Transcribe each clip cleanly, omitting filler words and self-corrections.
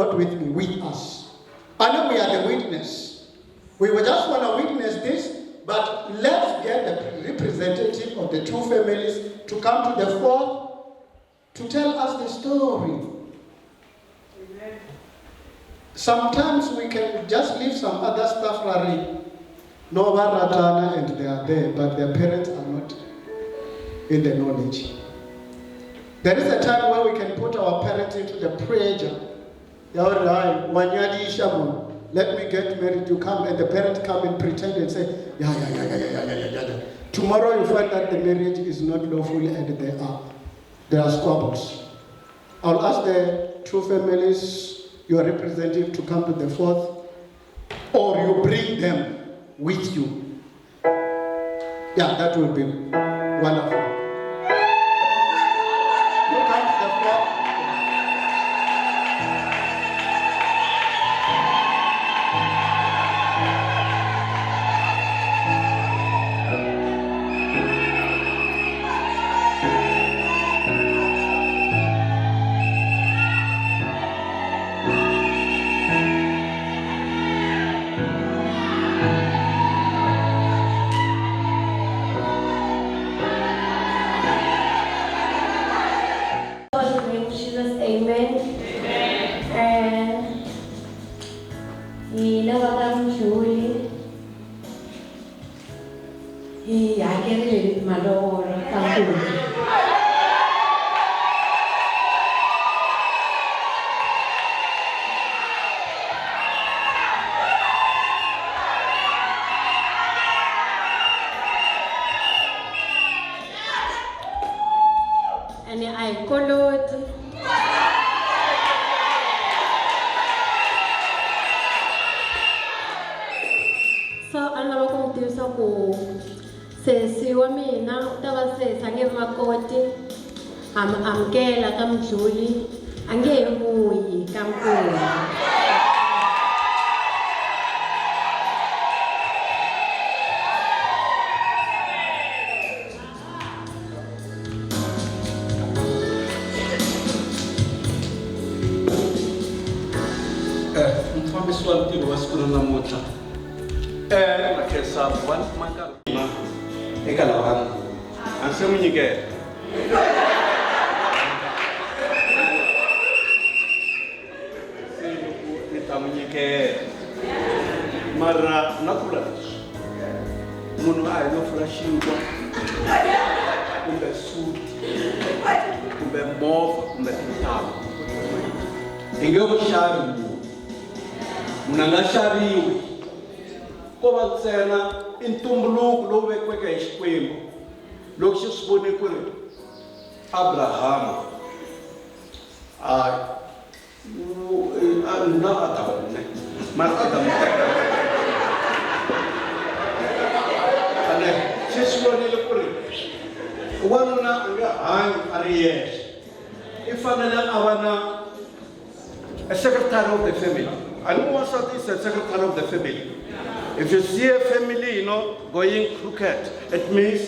not with me, with us. I know we are the witness. We will just want to witness this, but let's get the representative of the two families to come to the fore to tell us the story. Amen. Sometimes we can just leave some other stuff running. No Ratana and they are there, but their parents are not in the knowledge. There is a time where we can put our parents into the pressure. Let me get married, you come, and the parents come and pretend and say, yeah. Tomorrow you find that the marriage is not lawful and there are squabbles. I'll ask the two families, your representative, to come to the fourth, or you bring them with you. Yeah, that will be wonderful. You come to the fourth. amkela kamjuli angehuyi kamkhulu mfambisi wa ntirho wa siku ra namuntlha na khensa vanhu eka lavana a ndzi se n'wi nyikela mara nakula munhu a hi no fura xinkwa kumbe suti kumbe movha kumbe tintanghu hi nge wu xavi munhu a nga xaviwi ko va ntsena i ntumbuluko lowu vekiweke hi Xikwembu loko xi swi vone ku ri Abrahamu na Adamu mara Adamu xi swi vonile ku ri wanuna a nga hanyi a ri yexe I fanele a va na a secretary of the family. I know wansati is a secretary of the family. If you see a family, going crooked, it means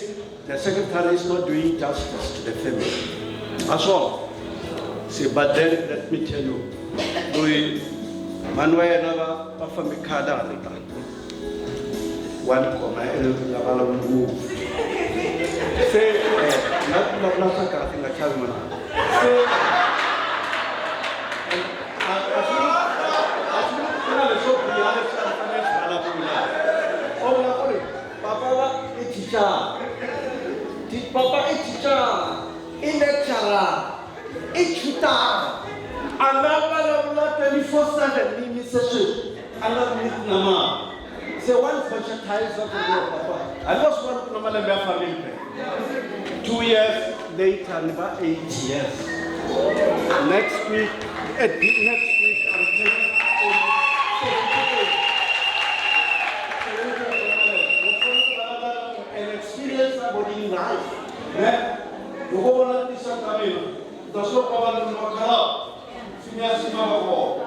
the secretary is not doing justice to the family. That's all. See, but then let me tell you, Louis Manuel never family card one comma and move. Say, not a Calman. Papa is teacher, lecturer, tutor, another 24/7 session. Another nama. Say one function ties up with your papa. I lost one normal family. 2 years later, about 8 years. Next week, I'm taking an experience about in life. You go on this coming. The so called Makala. Senior Simako.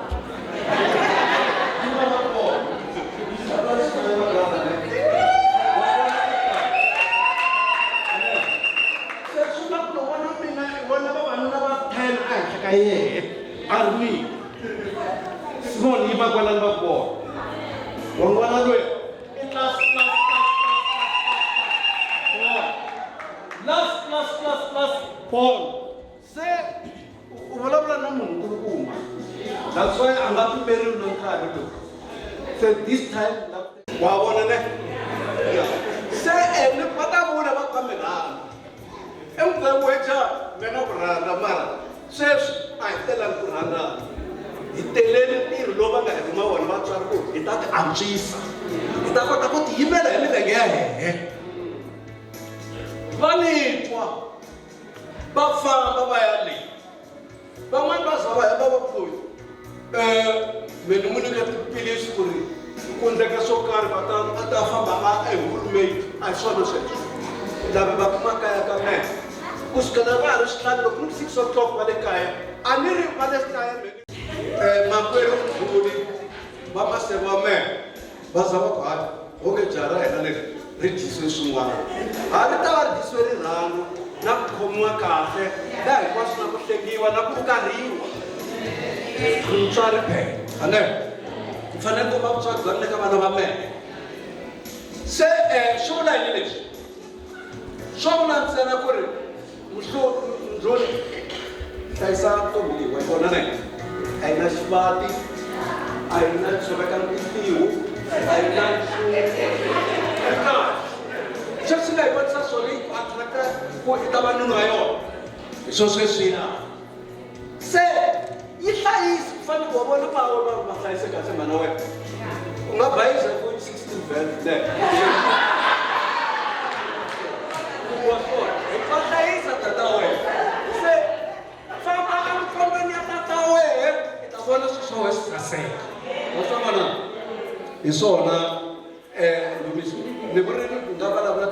small yi ba kwala ba po wangwana loe last Paul se uvulavula na munhu nkulukumba that's why a nga pimeriwi na nkarhi lowu so this time wa vona ne se ni va ta vula va kamerana emugweja mina ku rhandza mara sweswi a hi telangi ku rhandzana hi teleli ntirho lowu va nga hevuma wona vatswari ku hi ta ti antswisa hi ta kota ku tiyimela hi milenge ya hehe va nitwa va famba va ya le van'wani va za va ya va va pfuyi meni mu nyika tipilisi ku ri ku endleka swo karhi a ta famba ehulumeni a hi swona sweswo lavi va kuma kaya ka mena kusukela va ha ri swihlanu loko ni 6 o'clock va le kaya a ni ri va le kaya makwerhu mkhuli va maseve wa mena va za va ku hayi onge jaha ra hina leri ri dyisiwe swin'wana ha ri ta va ri dyisiwe rirhandzu na ku khomiwa kahle laha hinkwaswo na ku hlekiwa na ku karhiwa mutswari ane ku fanele ku va vutswari bya le ka vana va mena se swi vula yini leswi swo vula ntsena ku ri mdluli hlayisa ntombi leyi wa yona ne a yi na xivati a yi na tshoveka ntiho a yi na sweswi swi nga hi vonisa swona yi atraka ku i ta va nunu wa yona hi swo sweswiya se yi hlayisi ku fanele ku wa vona va hlayiseka se mhana wena u nga bayisa ku 16 vhele wa kona va hlayisa tata wena se famba emikombeni ya tata wena i ta vona swilo swa wena swi saseka wa swa vona hi swona ni vurini ku nga vulavula 24/7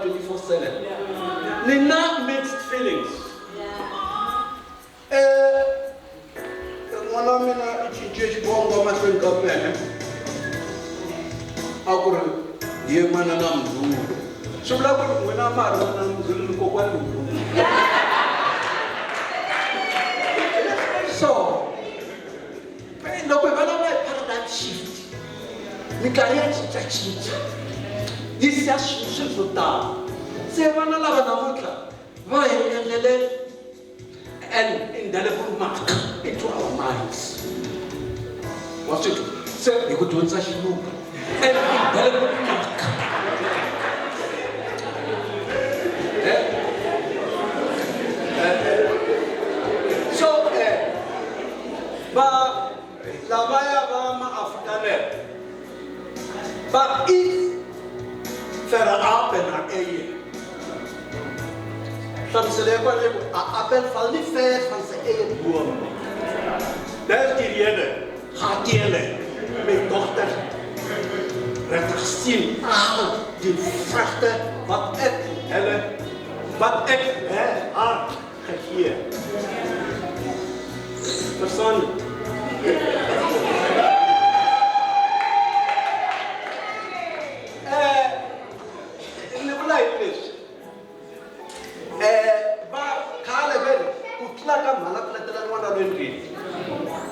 ni na mixed feelings n'wana wa mina i cince xivongo mahlweni ka mene a ku ri hi mana na mdlulu swi vula ku ri n'wina ma ha ri mana na mdlulu ni kokwani mdlulu so loko hi vulavula hi paradigm shift minkarhi ya cincacinca yi siya swilo swo tala se vana lava namuntlha va hi endlele an indelible mark into our minds wa switwa se hi ku dyondzisa xilungu an indelible mark so va lavaya va maafrikanere va verder apen naar eigen. Dan zullen we wel even apen valt niet ver van zijn eigen boom. Dat is die reden. Gaat delen. Mijn dochter werd gezien al die vruchten wat ik haar gegeven. Verstaan?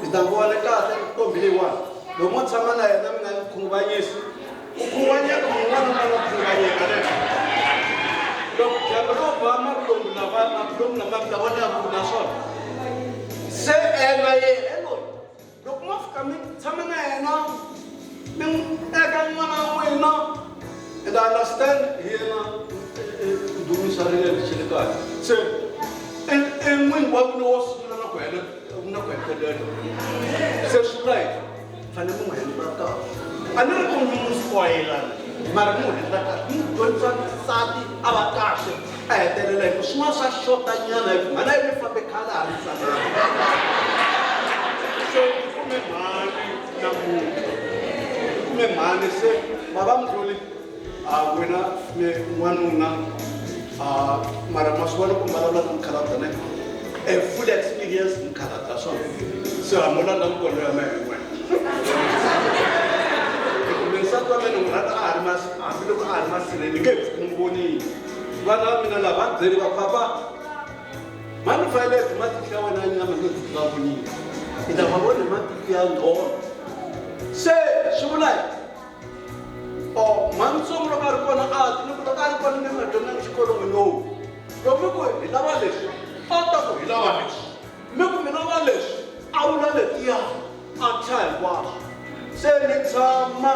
Itangona kahle ntombi leyiwani loko mo tshama na yena mi nga n'wi khunguvanyisi u khunguvanyeka mun'wana na nga khunguvanyeka le loko dyambu ro ba malungu lama ta vona ya kula swona se na yena loyi loko mo fika mi tshama na yena mi eka n'wana wa n'wina and I understand yena dumisa rilele xi le kahle se n'wini wa vona wo sungula na ku hela na ku hetelela se swi vula yini fanele mu n'wi hendla kahle a ni ri ku n'wi spoila mara mu hendla kahle mu dyondzisa nsati a va kahle a hetelela hi ku swin'wana swa xotanyana hi ku mhana yi mi fambe khale a ri sanana so kume mhani namuntlha kume mhani se bava mdluli a wena mi n'wanuna mara ma swi vona ku vulavula na mukhalabya ne a full experience in Canada. So I'm not going to go to Minnesota, I'm not armas, I'm not armas in the gift. One of them, very papa. Manufactured Matica when I am a good company. It's a whole Matica all. se swivula o mansongo loko a ri kona a ti loko a ri kona ni nga dyondza xikolo n'winowu loko mi ku hi lava leswi a ta ku hi lava leswi mi ku mi lava leswi a vula letiya a thya hinkwaswo se ni tshama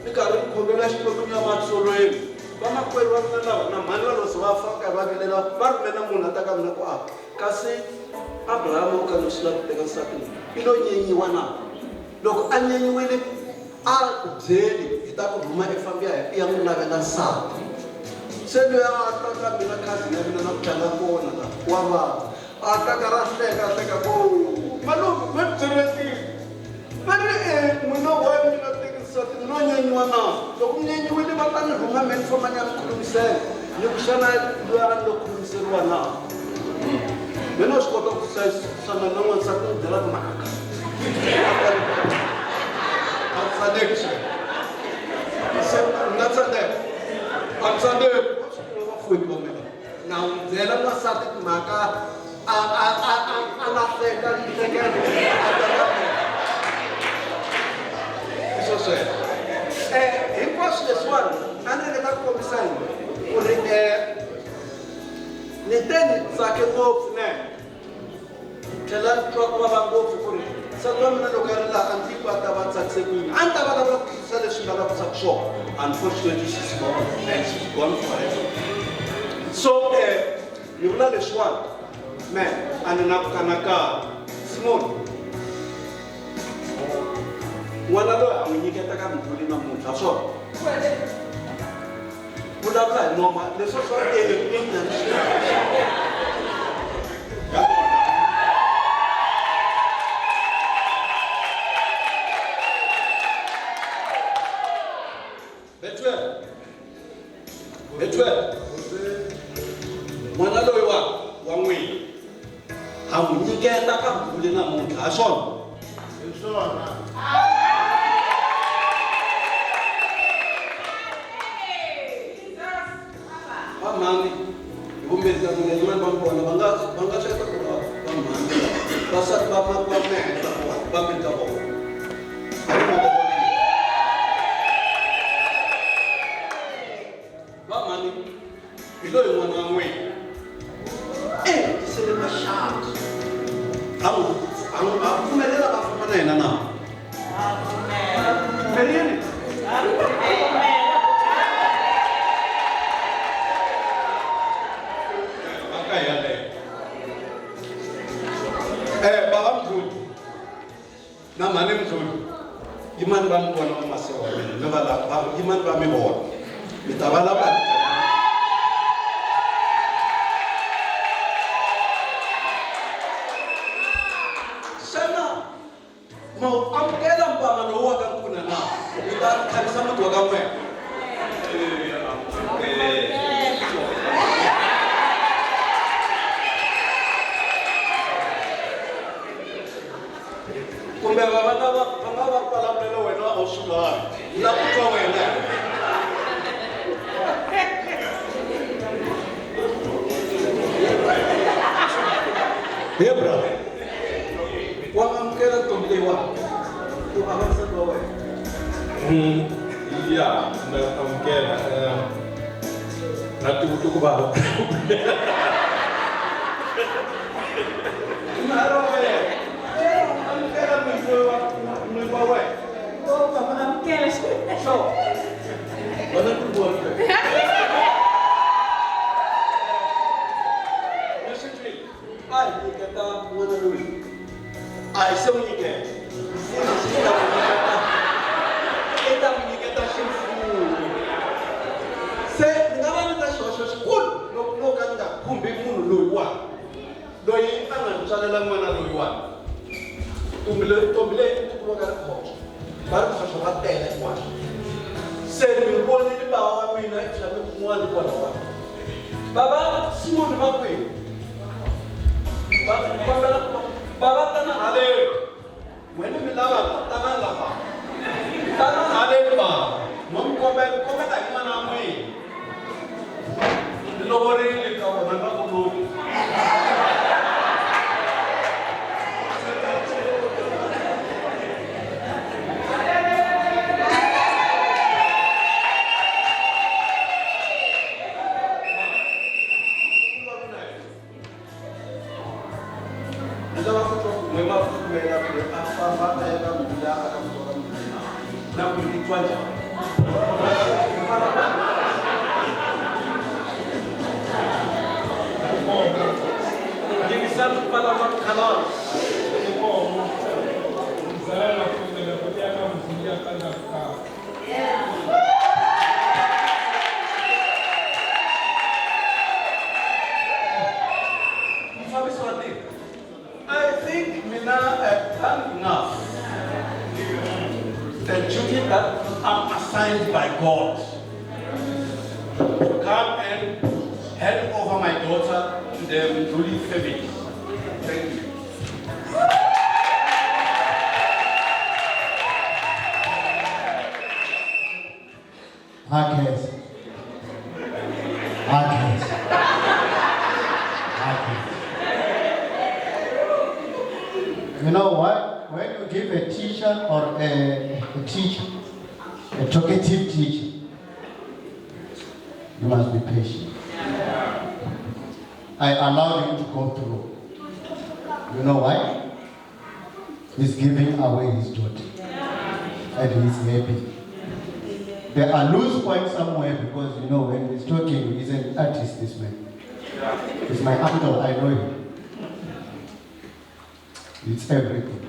ni karhi ni khongela xikwembu ya matsolweni vamakwerhu va mina lava na mhani va losi va faka va vilela va rhumela munhu a ta ka mina ku aka kasi abrahamu u ka no swi lava ku teka nsati i lo nyenyiwa na loko a nyenyiwile a byeli hi ta ku rhuma efambi ya n'wi lavela nsati se loyi a ta ka mina khasi ya mina na ku tlanga kona la wa vava a ta ka ra hleka ku malume me byeretile va ri n'wina wa mina teki nsati no nyenyiwa na loko mi nyenyiwile va ta ni rhuma me ni famba ni ya mi khulumisela ni ku xana loyi a lo khulumiseriwa na me no swi kota ku hlayisana na n'wansati ni byela ku mhaka Sadek, not Sadek. I'm Sadek. Now, there are not Sadek Maka. I'm not there. So, sir, it was this one. And then the back of the sign. The ten second hope now. Tell us talk about both. Unfortunately, she's gone and she's gone forever. So, you know this one, man, and an Afghanaka, small. One other, when you get a gun, put in a moon, that's all. Would have like normal, there's also a mwana loyi wa n'wina ha n'wi nyiketa ka bule namuntlha hi swona vamhani hi vumbirhi ka n'wina yin'wana va vona va nga sweka ku vamhani vasati va mehenhla va mbirhi ka vona vamhani hi loyi n'wana wa n'wina tisele maxaka a pfumelela va famba na yena na pfumeleli aka yaleyo baba mdluli na mhani mdluli yimani va mi vona vamasiwa wa mina yimani va mi vona mi ta vulavula amukela mpama lowu wa ka nkuna na u ta khavisa muti wa ka n'wena kumbe va nga va vulavulelo wena a wu swi lavi la ku twa wena he brother wa amukela ntombi leyiwani u avansati wa wena ya na amukela na tuku baba mara wena amukela mwini wa wena Baba amukela so wana ku vona ai nikata mwana loyi ai se unyiketa ita unyiketa ximfumo se ni nga va ni ta xihoxo xikulu loko ka ni nga khumbi munhu loyiwani loyi a nga ni tswalela n'wana loyiwani ntombi leyi ni tikuma ka ri khoxo va ri khoxo va tela hinkwaswo se mi vonile bava wa mina etlhami kun'wana kwalawana baba simoni va kwihi baba tana hale wena mi lava tana lava tana hale ba mo kombela hi mana n'wina ni lovorile ka vona na ku lovi na go ditswa jang. Ke sa palama canal. I think Mina have done enough. The duty that I'm assigned by God to come and hand over my daughter to the Mdluli family. Thank you. Agnes. You know what? When you give a teacher or a talkative teacher, you must be patient. I allowed him to go through. You know why? He's giving away his daughter. And he's happy. There are loose points somewhere because, you know, when he's talking, he's an artist, this man. He's my uncle, I know him. It's everything.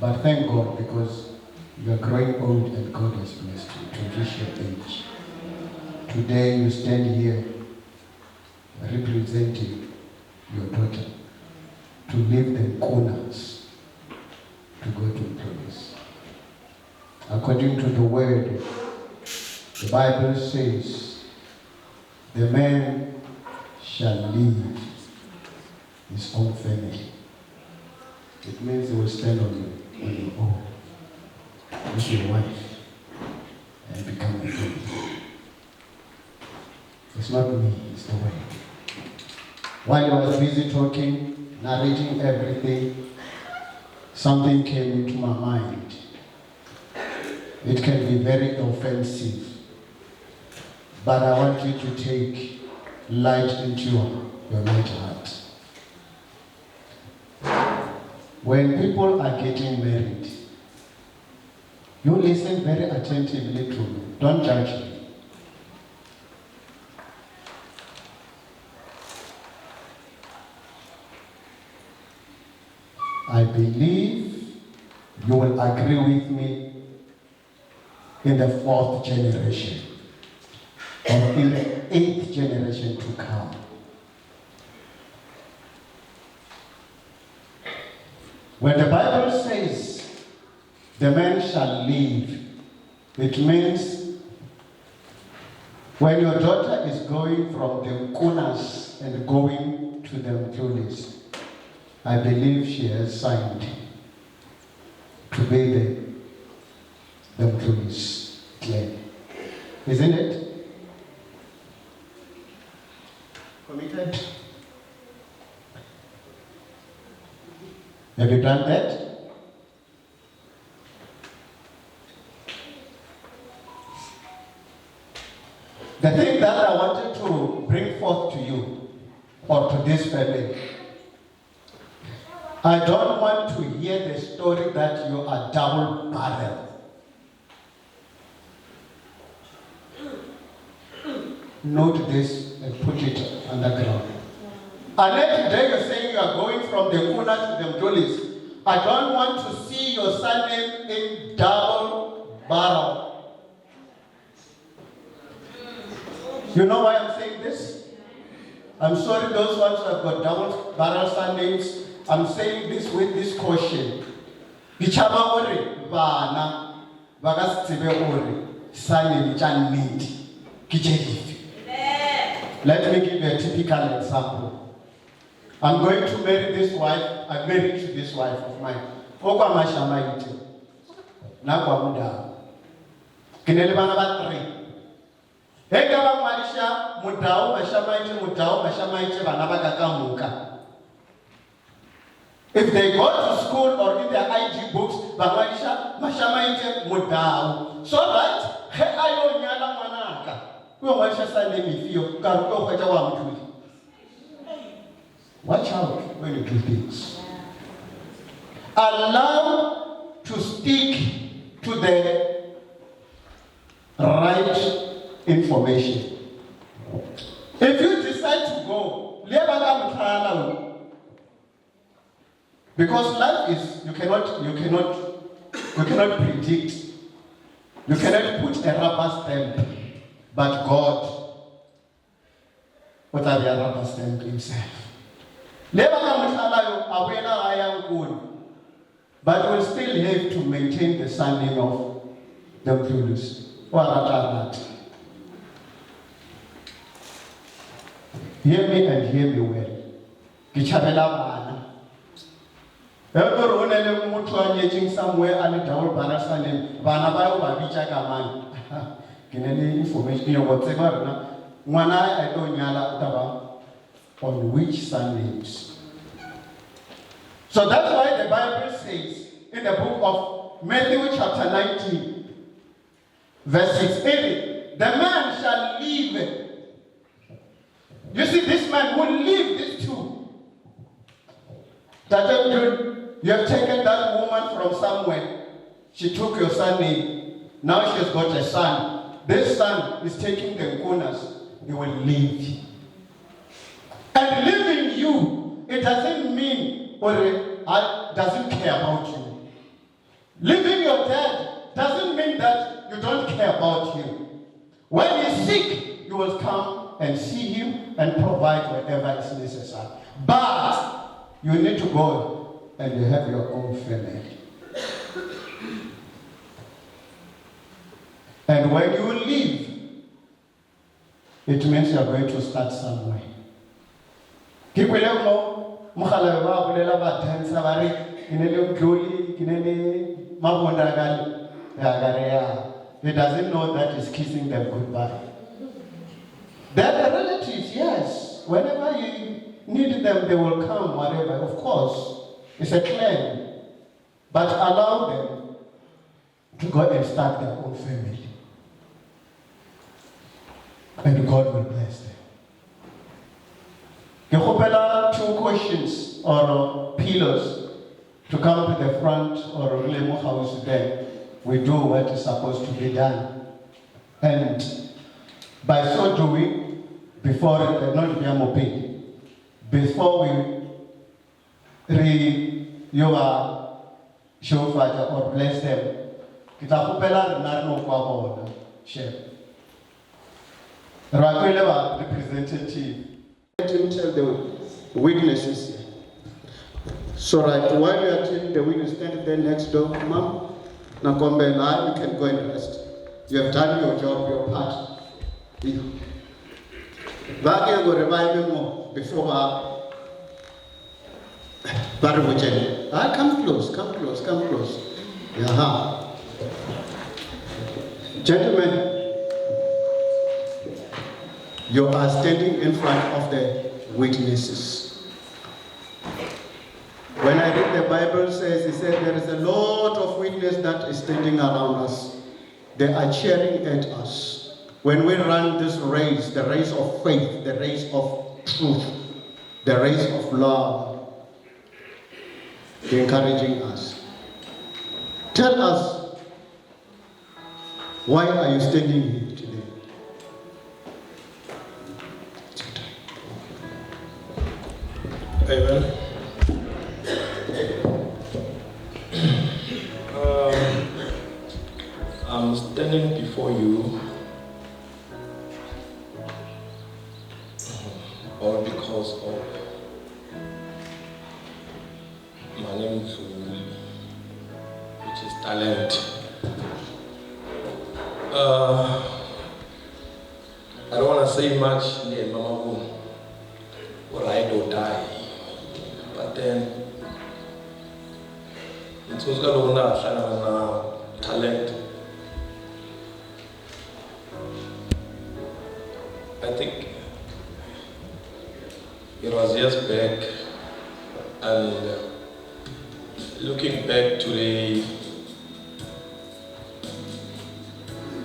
But thank God because you are growing old and God has blessed you to reach your age. Today you stand here representing your daughter to leave the corners to go to promise. According to the word, the Bible says, the man shall leave his own family. It means he will stand on your own with your wife and become a family. It's not me, it's the way. While I was busy talking, narrating everything, something came into my mind. It can be very offensive, but I want you to take light into your light heart. When people are getting married, you listen very attentively to me. Don't judge me. I believe you will agree with me in the 4th generation or in the 8th generation to come. When the Bible says the man shall leave, it means when your daughter is going from the Kunas and going to the Mdlulis, I believe she has signed to be the Mdlulis clan. Isn't it? Committed? Have you done that? The thing that I wanted to bring forth to you or to this family, I don't want to hear the story that you are double barreled. Note this and put it underground. Unless today you're saying you are going from the Kuna to the Mdlulis, I don't want to see your surname in double barrel. You know why I'm saying this? I'm sorry those ones who have got double barrel surnames. I'm saying this with this caution. Gichaba ore bana bagasitsebe ore surname chaniti kichelifi. Let me give you a typical example. I'm going to marry this wife. I'm married to this wife of mine. Okwa mashamaite. Nakwa muda. Kinele bana ba 3. Heka ba malisha mudao mashamaite bana bakakamuka. If they go to school or in their IG books, bamalisha mashamaite mudao. So that he ayo nyala mwanaka. Watch out when you do things. Allow to stick to to the right information. If you decide to go, because life is, you cannot predict. You cannot put a rubber stamp, but God, what are the rubber stamp himself? But we'll still have to maintain the surname of the Mthulus. Hear me and hear me well. Somewhere and double banasanim, Banabayo Babicha Gaman. Kinany information or whatever. One I don't yala taba on which surnames. So that's why the Bible says in the book of Matthew chapter 19, verse 6, the man shall live. You see, this man will leave these two. That you have taken that woman from somewhere. She took your surname. Now she has got a son. This son is taking the corners. He will leave. And leaving you, it doesn't mean or doesn't care about you. Leaving your dad doesn't mean that you don't care about him. When he's sick, you will come and see him and provide whatever is necessary. But you need to go and you have your own family. And when you leave, it means you are going to start somewhere. He doesn't know that he's kissing them goodbye. They're the relatives, yes. Whenever you need them, they will come, whatever. Of course, it's a claim. But allow them to go and start their own family. And God will bless them. You hope two questions or pillars to come to the front or Lemo house there. We do what is supposed to be done. And by so doing, before we your shofar or bless them, share. Representative, let him tell the witnesses. So right, while you are telling the witness, stand there next door, Mom. Now come back now, you can go and rest. You have done your job, your part. Back here, go revive more before come close. Yeah. Gentlemen, you are standing in front of the witnesses. When I read the Bible says, it said there is a lot of witnesses that is standing around us. They are cheering at us. When we run this race, the race of faith, the race of truth, the race of love, they're encouraging us. Tell us, why are you standing here today? Amen. I'm standing before you all because of my name is Zulu, which is talent. I don't want to say much near Mama or ride or die, but then it's also got talent. I think it was years back, and looking back today,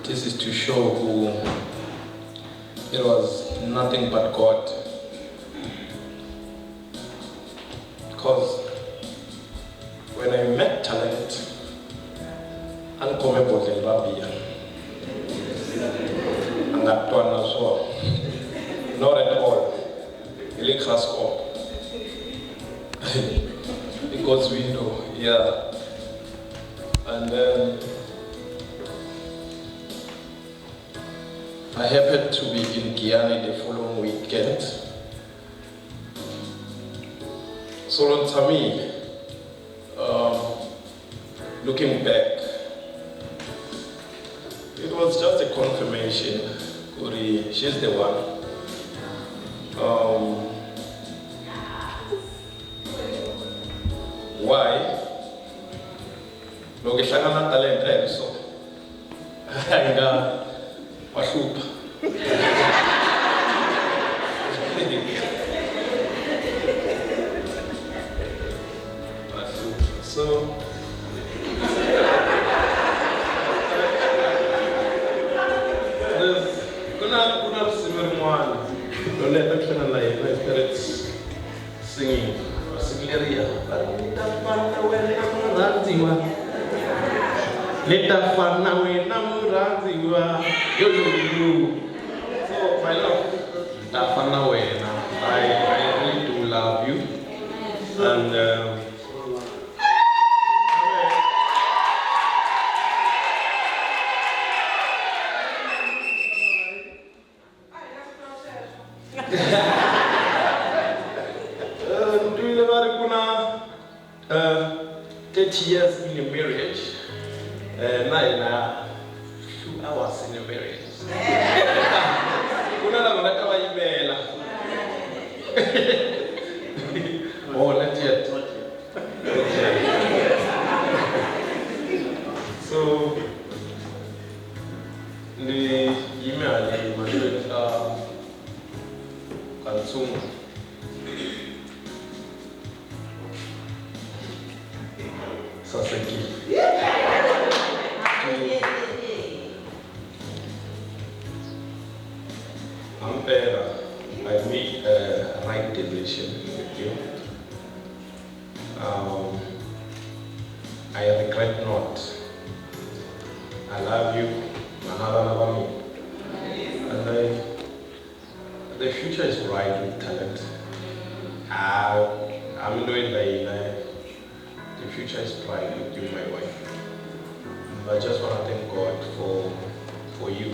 this is to show who it was nothing but God. Because when I met talent, khome bodlelo ra biya a nga twana na swona not at all hi le Graskop i God's window, yeah. And then I happened to be in Giyani the following weekend. So to me, looking back, it was just a confirmation. Kuri, she's the one. Why? Loko hi hlangana talenta hi so hi nga wa hlupha. So kuna risimu rin'wana lo leta ku hlangana na yena hi spirits singing leriya leta fana wena murhandziwa leta fana wena murhandziwa yo so my love leta fana wena I really do love you and doing about 30 years in a marriage, not in a few hours in a marriage. Oh, not yet. So, the email consumer. Sasaki. Ampera, I made a right decision with you. I regret not. I love you, and the future is bright with talent. I'm doing the future is bright with you, my wife. I just want to thank God for you.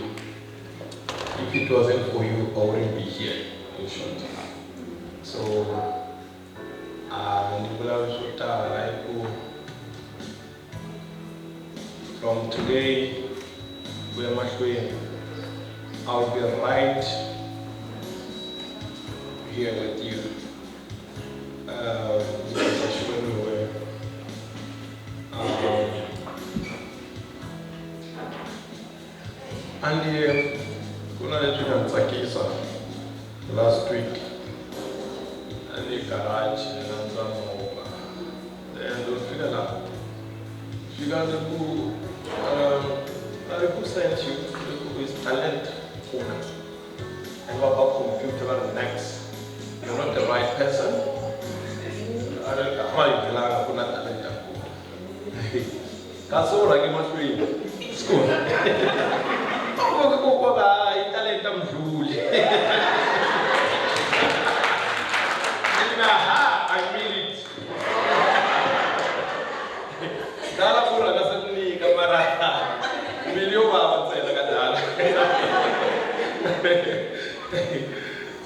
If it wasn't for you, I wouldn't be here, in short. So, from today, I'll be right here with you. And kuna letu kanitsakisa last week and the garage and over. Then don't figure out. You got the who sent you who is talent owner and what about computer next. You're not the right person. I don't know how you belong talent. That's all I must be school. I mean it. Dala pura kasani kamera. Video bawa saya dekat dala.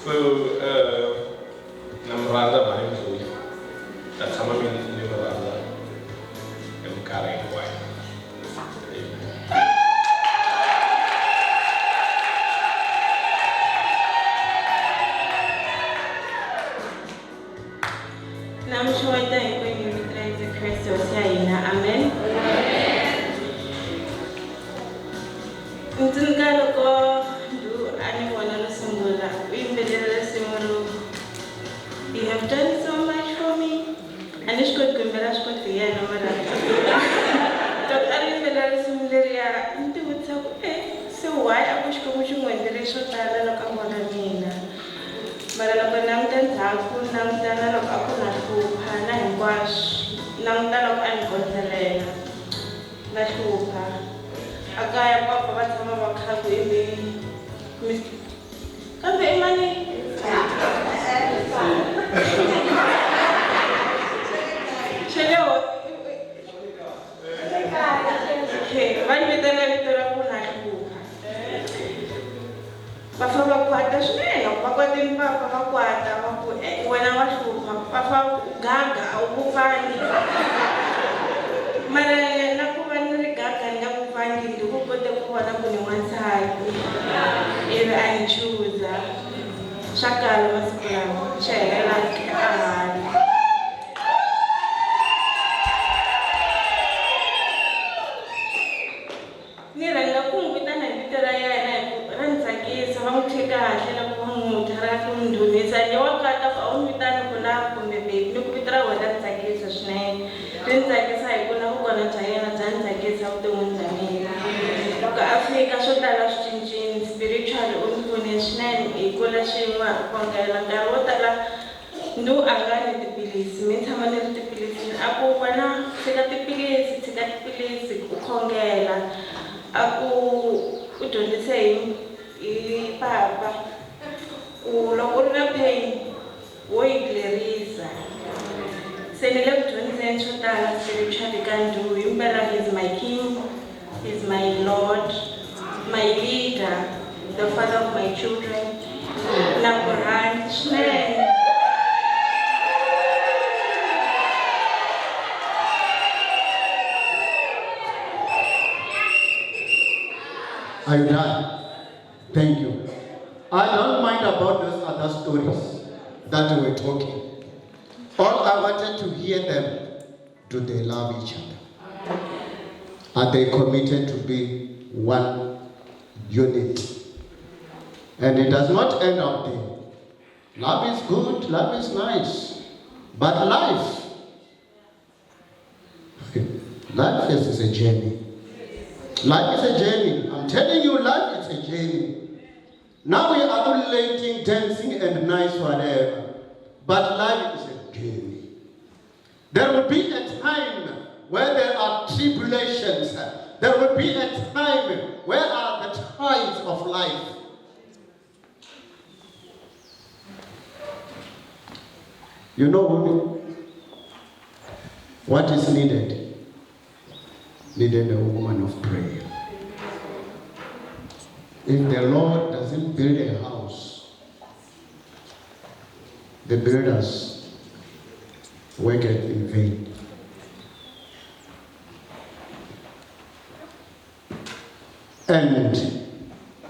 So, namranda main sulit. Dan sama min namranda yang kareng kuai. Namshoida ikwenye mitraise Kristo sayina. Amen. Mtunkalo ko do ani wana lusungula. Wimbelele simuru. You have done so much for me. Anishkot kumbela shkot kuya na mara. Tokari mbelele simuleria. Mtu wutsaku so why abushko mushungwendele shotala lokamona nina. Marala ko nang tantaku nang tanalo ako na kuha na hingwash nang tanok an kontalena na kuha. akaya papa va tshama va kha ku endeni kambe imani chelewa vanhu vitana vito ra ku lahluka va fa va kwata swinene va kwateni papa va kwata va ku wena wa hlupha va fa gaga a wu vupfangi mara na ku va ni ri gaga ni nga vupfangi ndi ku kote ku vona ku ni wansati ivi a ni chuza swa kala masiku lawa swi helela a hanya ni rhandza ku n'wi vitana hi vito ra yena hi ku ra ni tsakisa va n'wi tlhe kahle loko va n'wi dya ra ku n'wi ndhunisa ni wa kata ku a wu n'wi vitani ku na kumbe baby ni ku vito ra wena ri tsakisa swinene ri ni tsakisa hi ku na vukona bya yena bya ni tsakisa vuton'wini bya mina loko a fika swo tala swi cincini spiritual u ni pfune swinene hi kula xin'we hi khongela nkarhi wo tala ndu a nga ni tiphilisi mi tshama ni ri tiphilisi a ku wena tshika tiphilisi u khongela a ku u dyondzise hi papa ku loko u ri na pain wo yi clerisa se ni le ku dyondzeni swo tala spiritually ka ndu hi mpela he's my king, he's my lord, my leader, the father of my children na ku rhanda swinene. Are you done? Thank you. I don't mind about those other stories that we're talking. All I wanted to hear them, do they love each other? Are they committed to be one unit? And it does not end up there. Love is good, love is nice. But life is a journey. Life is a journey. I'm telling you, life is a journey. Now we are relating, dancing, and nice whatever. But life is a journey. There will be a time where there are tribulations. There will be a time where are the tides of life. You know what is needed? Needed a woman of prayer. If the Lord doesn't build a house, the builders worketh in vain. And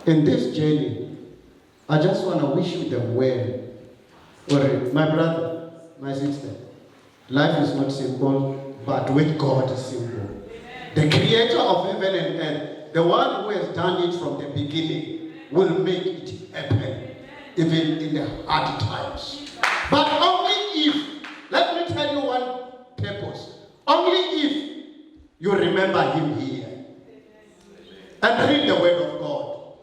in this journey, I just want to wish you the well. My brother, my sister, life is not simple, but with God is simple. The creator of heaven and earth, the one who has done it from the beginning, will make it happen, even in the hard times. But only if, let me tell you one purpose, only if you remember him here and read the word of God.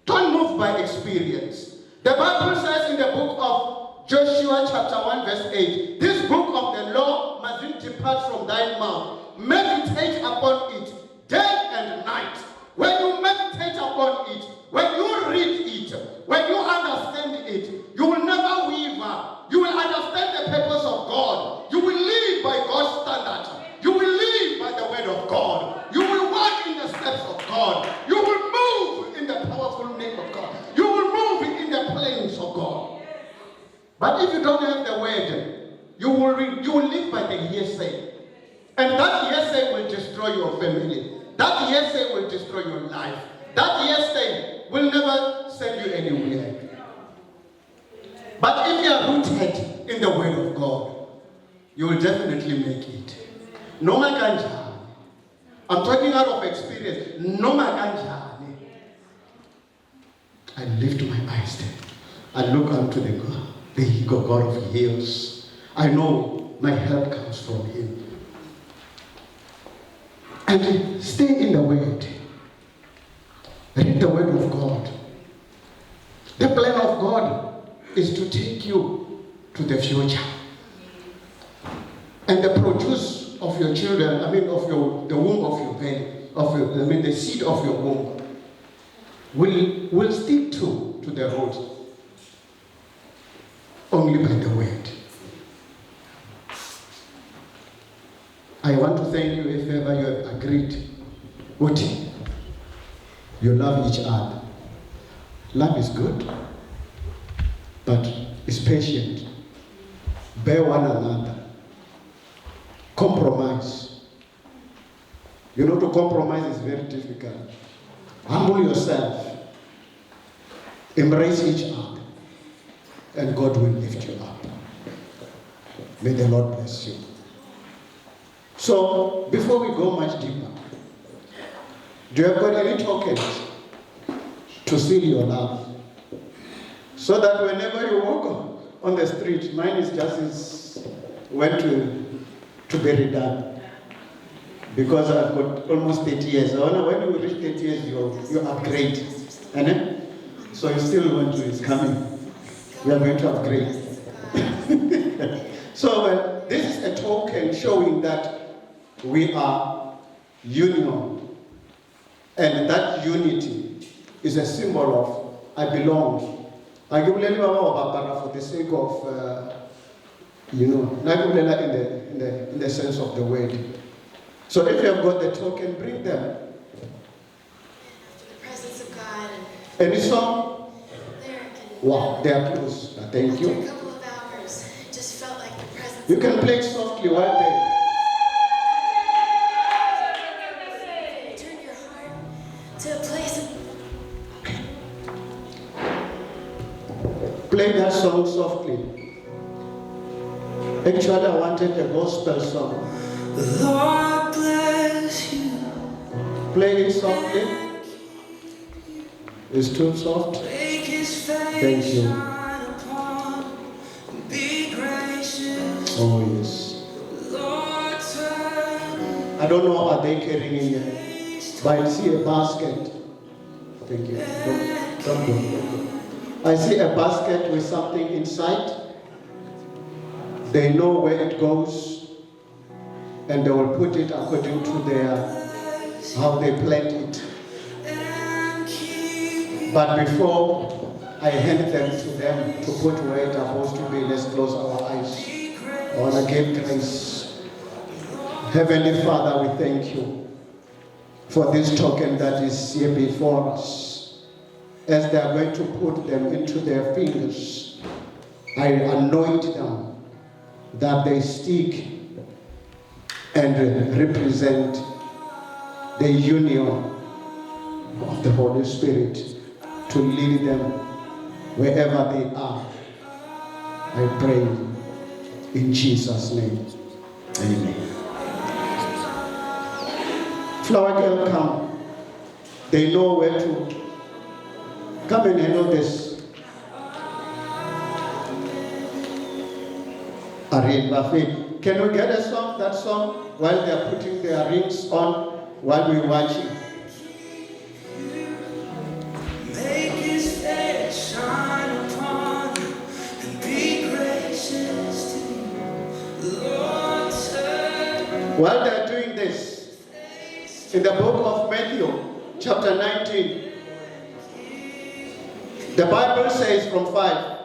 Don't move by experience. The Bible says in the book of Joshua chapter 1 verse 8, this book of the law mustn't depart from thy mouth. Meditate upon it day and night. When you meditate upon it, when you read it, when you understand it, you will never waver. You will understand the purpose of God. You will live by God's standard. You will live by the word of God. You will walk in the steps of God. You will move in the powerful name of God. You will move in the plains of God. But if you don't have the word, you will live by the hearsay. And that hearsay will destroy your family. That hearsay will destroy your life. That hearsay will never send you anywhere. But if you are rooted in the word of God, you will definitely make it. No makanjani. I'm talking out of experience. No makanjani. I lift my eyes there. I look unto the God, the God of hills. I know my help comes from him. And stay in the word. Read the word of God. The plan of God is to take you to the future. And the produce of your children, of the womb of your belly, of your, the seed of your womb will stick to the root only by the word. I want to thank you if ever you have agreed. Uti, you love each other. Love is good, but it's patient. Bear one another. Compromise. You know, to compromise is very difficult. Humble yourself. Embrace each other. And God will lift you up. May the Lord bless you. So, before we go much deeper, do you have got any tokens to seal your love? So that whenever you walk on the street, mine is just went to be redone. Because I've got almost 30 years. I wonder when you reach 30 years, you upgrade. And so you still want to, it's coming. We are going to upgrade. So this is a token showing that we are union. And that unity is a symbol of I belong. I give for the sake of, in the sense of the word. So if you have got the token, bring them. After the presence of God. Any song? Wow, they are close. Thank you. After a couple of hours, it just felt like the presence. You can play softly while they. Turn your heart to a place of. Play that song softly. Actually, I wanted a gospel song. The Lord bless you. Play it softly. It's too soft. Make his face Thank you. shine upon and be gracious. Oh, yes. Lord, turn I don't know, are they carrying in here? But I see a basket. Thank you. Don't go. I see a basket with something inside. They know where it goes, and they will put it according to how they planned it. and keep But before I hand them to them to put where it's supposed to be, let's close our eyes. I want to give grace. Heavenly Father, we thank you for this token that is here before us. As they are going to put them into their fingers, I anoint them that they stick and represent the union of the Holy Spirit to lead them wherever they are. I pray in Jesus' name. Amen. Flower girl, come. They know where to come and handle this. Arin Buffet. Can we get a song, that song, while they're putting their rings on, while we're watching? make his face shine upon you and be gracious to you. Lord, turn While they're doing this, in the book of Matthew, chapter 19, the Bible says from 5,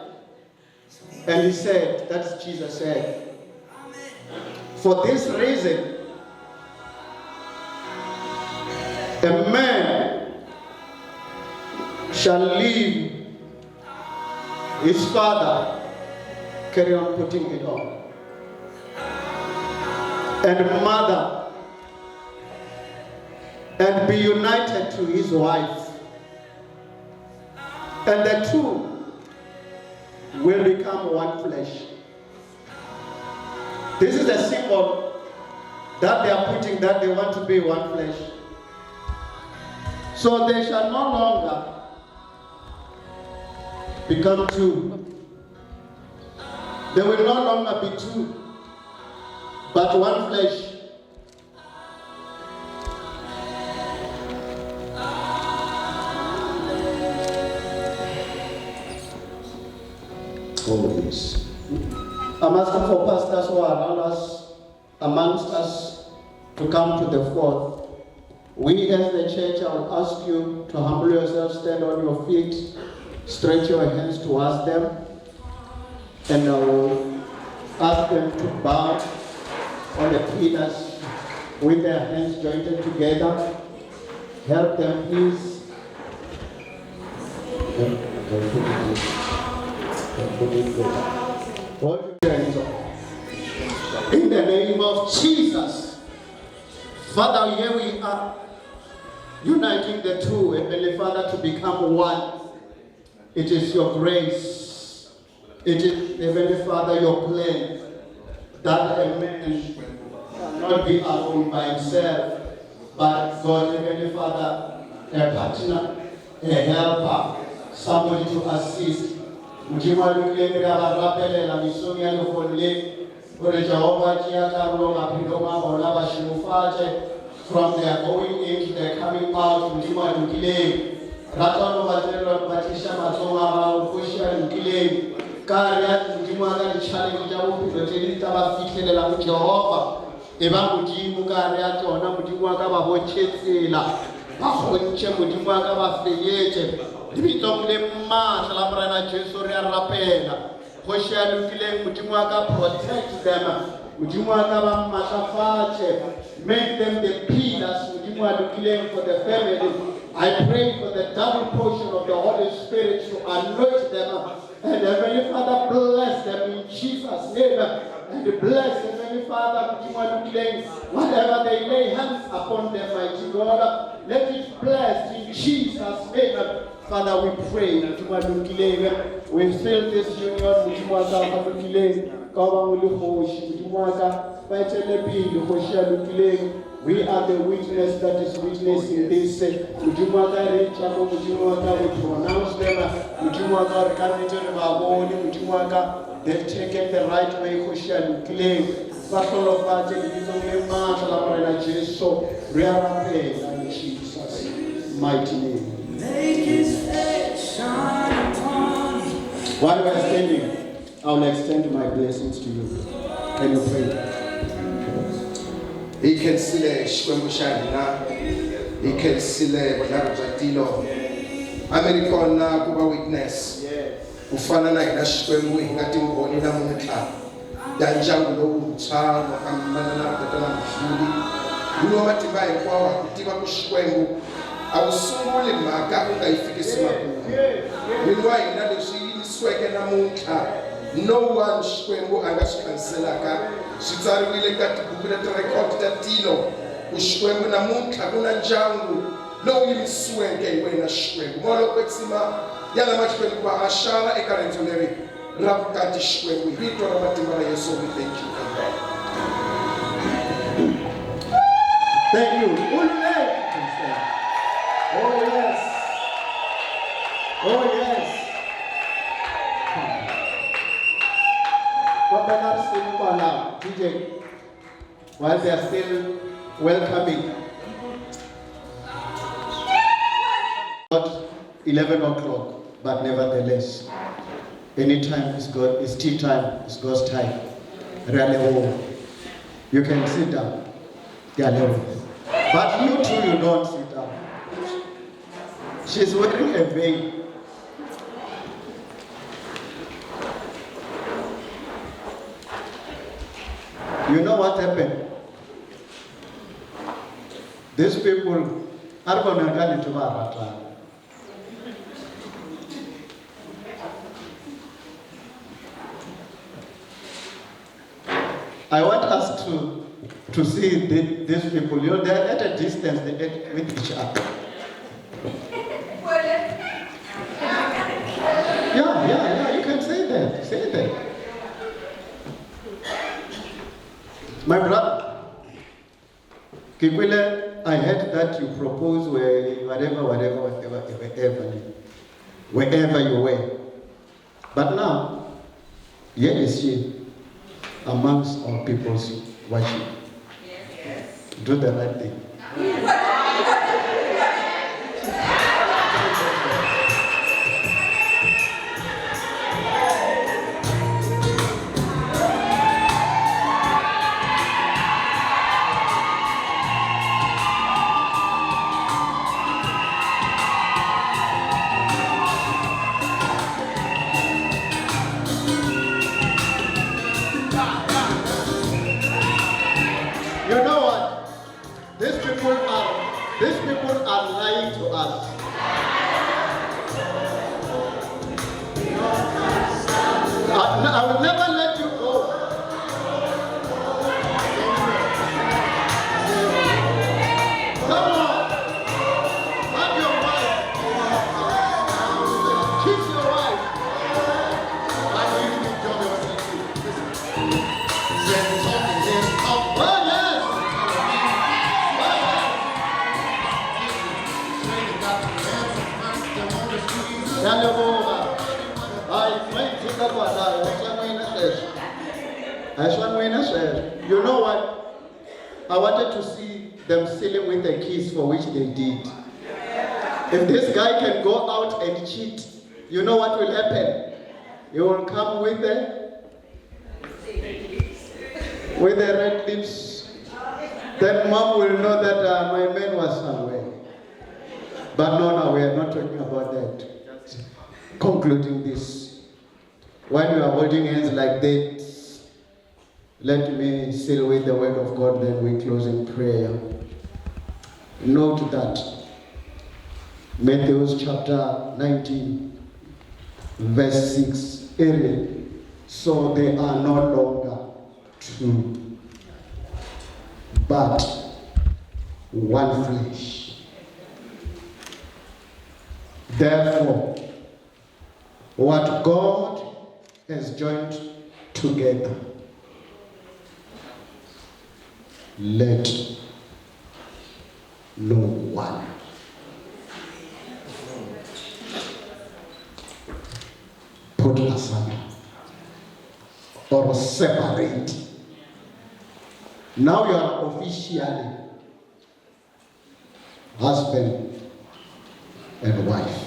and he said, that's Jesus said, for this reason, a man shall leave his father, carry on putting it on, and mother, and be united to his wife, and the two will become one flesh. This is a symbol that they are putting, that they want to be one flesh. So they shall no longer become two. They will no longer be two, but one flesh. Oh, yes. I'm asking for pastors who are around us, amongst us, to come to the fourth. We as the church, I will ask you to humble yourself, stand on your feet, stretch your hands towards them, and I will ask them to bow on the pillars with their hands jointed together. Help them, please. Hold your hands up. In the name of Jesus, Father, here we are, uniting the two, Heavenly Father, to become one. It is your grace. It is, Heavenly Father, your plan that a man cannot be alone by himself, but God, Heavenly Father, a partner, a helper, somebody to assist. Mjima lukele rapele la misumi ya lufonle, ure Jehovah Jia Karlo Mapidoma Bola Bashimufache, from their going in to their coming out, Mjima lukele, Ratono Batelo Batisha Matoma, Ufushia lukele, Kariat Mjima Gani Challenge Jamu, Pilotini Taba Fitele la Jehovah, Eva Mujimu Kariat, Ona Mujimu Akaba Hochetsila, Mahonche Mujimu Akaba Feyete. Dibitomle matla la brana Jesu ria rapela Hoshia lukile mujimu aka protect them mujimu aka ba matafache, make them the pillars mujimu lukile for the family. I pray for the double portion of the Holy Spirit to anoint them, and Heavenly Father bless them in Jesus' name, and bless Heavenly Father mujimu lukile whatever they lay hands upon them, mighty God, let it bless in Jesus' name. Father, we pray, we fill this union, we are the witness that is witnessing this. We pronounce them, they've taken the right way, in Jesus' mighty name. Make his face shine upon you. While we are standing, I will extend my blessings to you. Can you pray? He can see the Shwembushana, he can see the Narjatilo. American na kuba witness. Ufana na inashwembu ingati mboni na muta. Danjangu lo ucha wakamana na kutana mshudi. Uno matibaye kwa wakutika kushwembu. Awusungule maka ungayifikisa makulu. Minwa inale shili sweke na muta. No one shwembu angashkanselaka. Shitsariwile kati bukule record tatilo. Ushwembu na muta kuna jangu. Lo yimsweke iwe na shwembu. Molo kwetsima yana machwembu kwa ashara ekarentoneri. Rapukati shwembu. Hito na matimara Yesu, we thank you. Thank you. Oh yes. Oh yes. DJ, while they are still welcoming. Not 11 o'clock, but nevertheless, anytime is God, it's tea time, it's God's time. You can sit down. But you too, you don't sit down. She's wearing a veil. You know what happened? These people are going to run into Maratha. I want us to see these people. You know, they're at a distance with each other. Yeah, you can say that. Say that. My brother, Kikwile, I heard that you propose wherever you were. But now, here is she amongst our people's worship. Yes. Do the right thing. us. I will never let you go. Come on. Hug your wife. Kiss your wife. I know you enjoy yourself. Say something. Yes. Oh, yes. You know what? I wanted to see them sealing with a kiss for which they did. If this guy can go out and cheat, you know what will happen? He will come with the red lips. Then mom will know that my man was somewhere. But no, we are not talking about that. Concluding this, when you are holding hands like that, let me seal with the word of God, then we close in prayer. Note that Matthew chapter 19, verse 6, area. So they are no longer two, but one flesh. Therefore, what God has joined together, let no one put asunder or separate. Now you are officially husband and wife.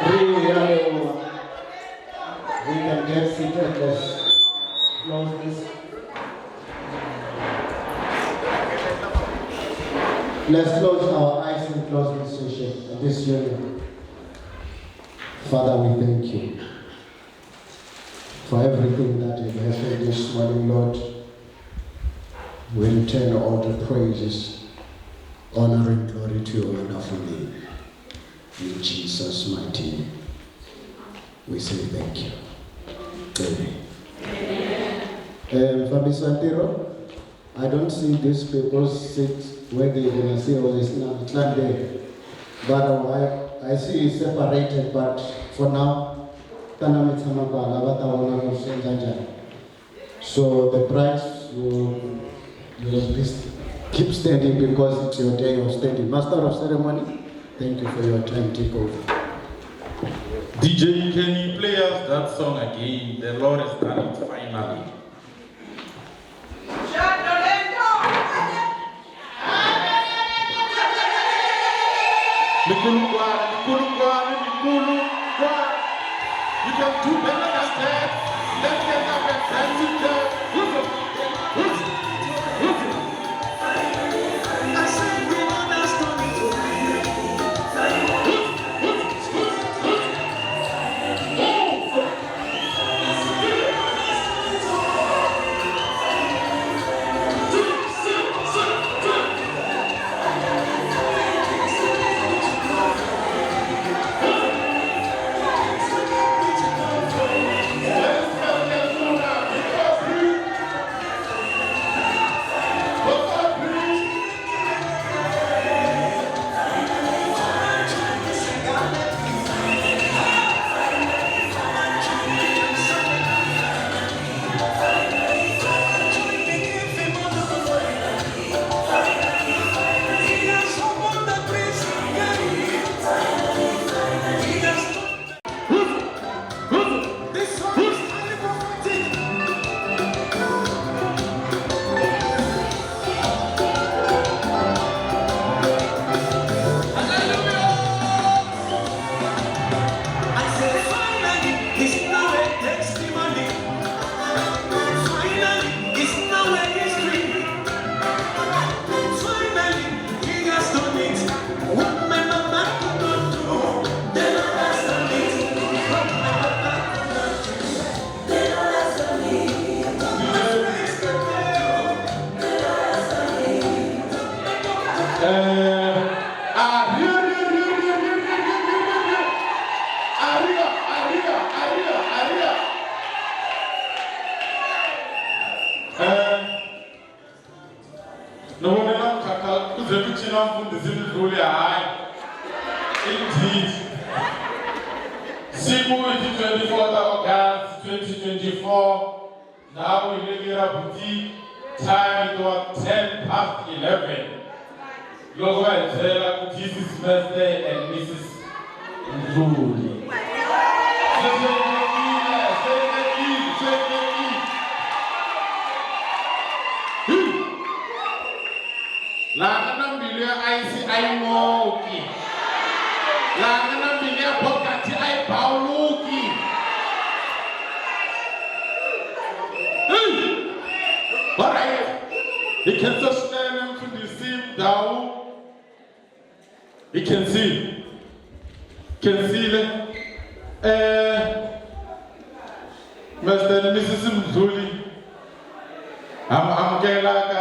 Really, hallelujah. We can get seated. Let's close this. Let's close our eyes and close this session, this union. Father, we thank you for everything that you have said this morning, Lord. We return all the praises, honor and glory to your wonderful name. In Jesus' mighty name, we say thank you. Amen. Fabi Santero, I don't see these people sit where they're going to say, oh, it's not there. But I see it separated, but for now, so the price will keep standing because it's your day of standing. Master of ceremony, thank you for your time. Take over. DJ, can you play us that song again? The Lord has done it finally. You can do better than that. Let's get up and dance it down. Indeed. Siku is the 24th of August 2024. Now we make it up boutique. Time it was 11:10. Logo and Zela, this is birthday and Mrs. Nduli. Lana bilia ICI moki. Lana bilia bokati I pauluki. Alright. He can sustain him to deceive down. He can see. Can see the Mr. and Mrs. Mzuli. I'm getting like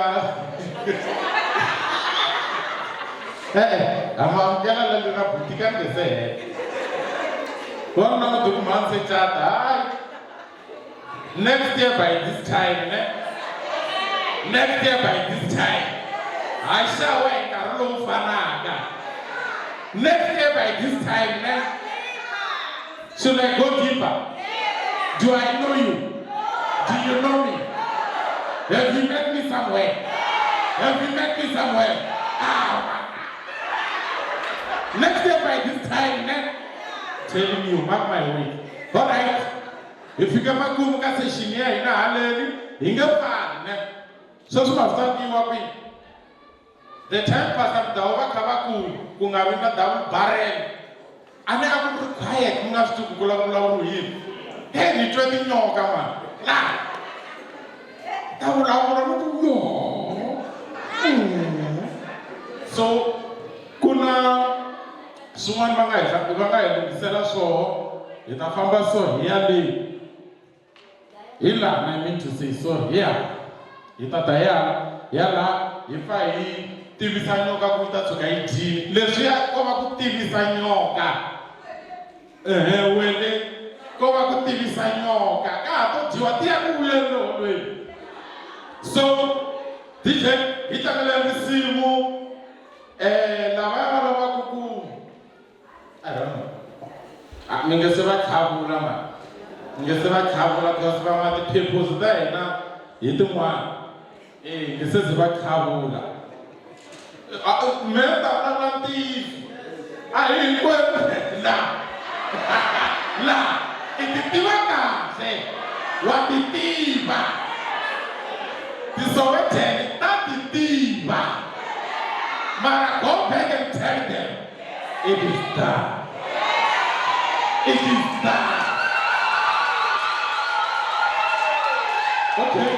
I'm getting a little boutique and say, one number 2 months a chat. Next year by this time, next year by this time, I shall wait a room for Naga. Next year by this time, should I go deeper? Do I know you? Do you know me? Have you met me somewhere? Have you met me somewhere? Next year by this time, telling you, mark my way. All right. If you come back, you can say, "Shinya, ina already, inga pan." So some of them you are with. The time pass up, dawa kabaku, kungawina dawa barren. a ni a ku ri quiet mi nga swi tivi ku vulavula yini ni twe tinyoka mani la ta vulavula ni ku yo so ku na swin'wana va nga hi lunghisela swoho hi ta famba so hi ya leyi hi laha I mean to say so hi ta ta ya laha hi fa hi tivisa nyoka ku yi ta tshuka yi dyile leswiya ko va ku tivisa nyoka wele ko va ku tivisa nyoka ka ha to dyiwa ti ya ku vuyeni holweni so DJ hi tlangela risimu lavaya va lavaku ku I don't know mi nge se va khavula mani mi nge se va khavula because van'wana ti-peoples ta hina hi tin'wana nge se va khavula me ta vulavula ntiyiso a hi hinkwenu la i ti tiva kahle wa ti tiva tisowetan ta ti tiva mara go back and tell them it is done. It is done. Okay.